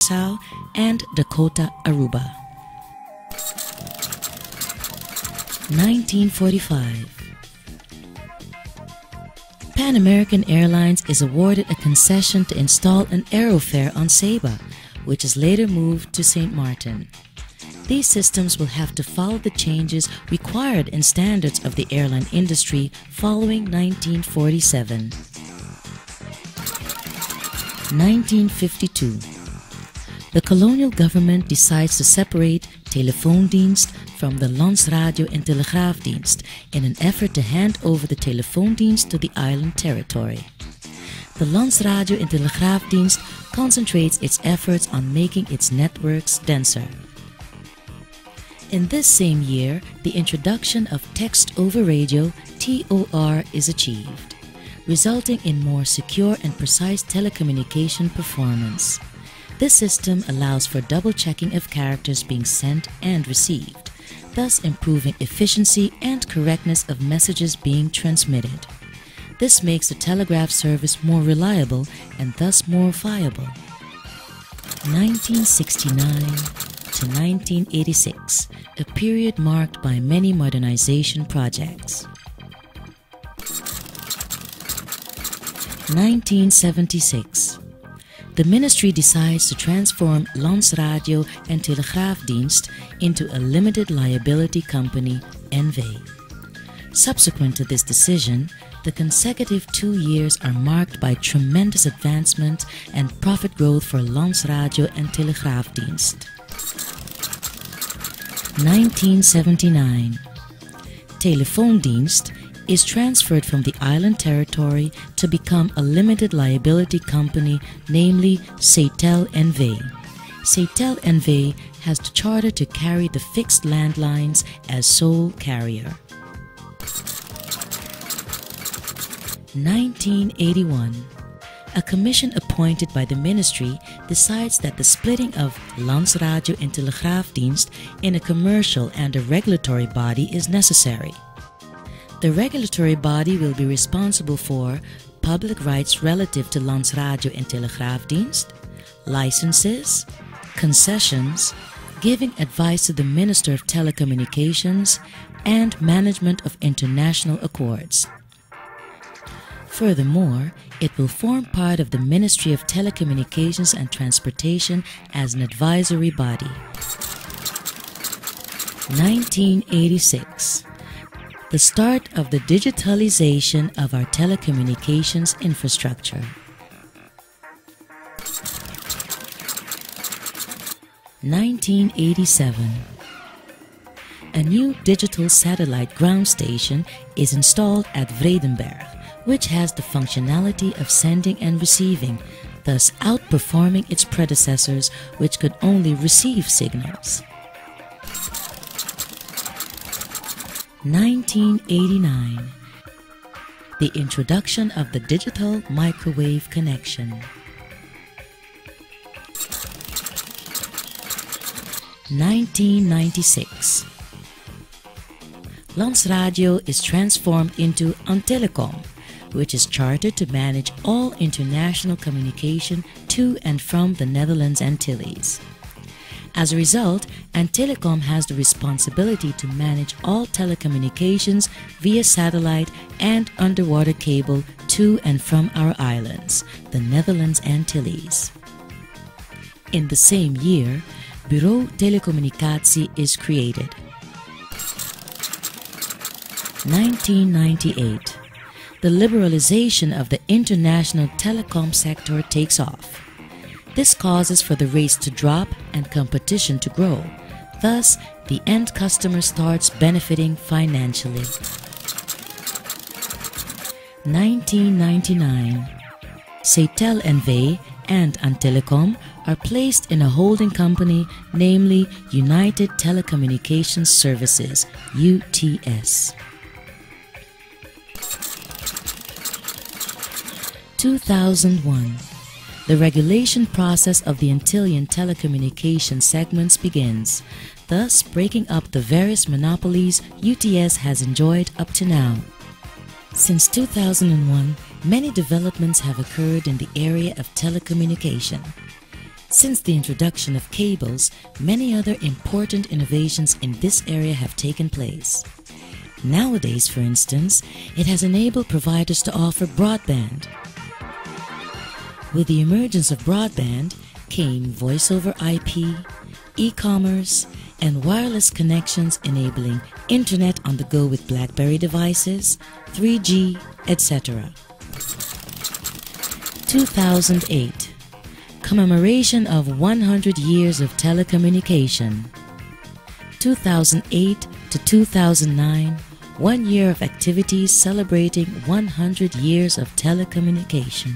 Curaçao, and Dakota, Aruba. 1945. Pan American Airlines is awarded a concession to install an aerofare on Saba, which is later moved to St. Martin. These systems will have to follow the changes required in standards of the airline industry following 1947. 1952. The colonial government decides to separate Telefoondienst from the Landsradio en Telegraafdienst in an effort to hand over the Telefoondienst to the island territory. The Landsradio en Telegraafdienst concentrates its efforts on making its networks denser. In this same year, the introduction of text over radio (TOR) is achieved, resulting in more secure and precise telecommunication performance. This system allows for double checking of characters being sent and received, thus improving efficiency and correctness of messages being transmitted. This makes the telegraph service more reliable and thus more viable. 1969 to 1986, a period marked by many modernization projects. 1976. The ministry decides to transform Landsradio en Telegraafdienst into a limited liability company, NV. Subsequent to this decision, the consecutive 2 years are marked by tremendous advancement and profit growth for Landsradio en Telegraafdienst. 1979. Telefoondienst is transferred from the island territory to become a limited liability company, namely Cetel NV. Cetel NV has the charter to carry the fixed landlines as sole carrier. 1981. A commission appointed by the ministry decides that the splitting of Landsradio en Telegraafdienst in a commercial and a regulatory body is necessary. The regulatory body will be responsible for public rights relative to Landsradio en Telegraafdienst, licenses, concessions, giving advice to the Minister of Telecommunications, and management of international accords. Furthermore, it will form part of the Ministry of Telecommunications and Transportation as an advisory body. 1986. The start of the digitalization of our telecommunications infrastructure. 1987. A new digital satellite ground station is installed at Vredenberg, which has the functionality of sending and receiving, thus outperforming its predecessors, which could only receive signals. 1989. The introduction of the digital microwave connection. 1996. Landsradio is transformed into Antilles, which is chartered to manage all international communication to and from the Netherlands Antilles. As a result, Telecom has the responsibility to manage all telecommunications via satellite and underwater cable to and from our islands, the Netherlands Antilles. In the same year, Bureau Telecommunicatie is created. 1998. The liberalization of the international telecom sector takes off. This causes for the rates to drop and competition to grow. Thus, the end customer starts benefiting financially. 1999. Cetel NV and Telecom are placed in a holding company, namely United Telecommunications Services, UTS. 2001. The regulation process of the Antillean telecommunication segments begins, thus breaking up the various monopolies UTS has enjoyed up to now. Since 2001, many developments have occurred in the area of telecommunication. Since the introduction of cables, many other important innovations in this area have taken place. Nowadays, for instance, it has enabled providers to offer broadband. With the emergence of broadband came voice over IP, e-commerce, and wireless connections enabling internet on the go with BlackBerry devices, 3G, etc. 2008. Commemoration of 100 years of telecommunication. 2008 to 2009, 1 year of activities celebrating 100 years of telecommunication.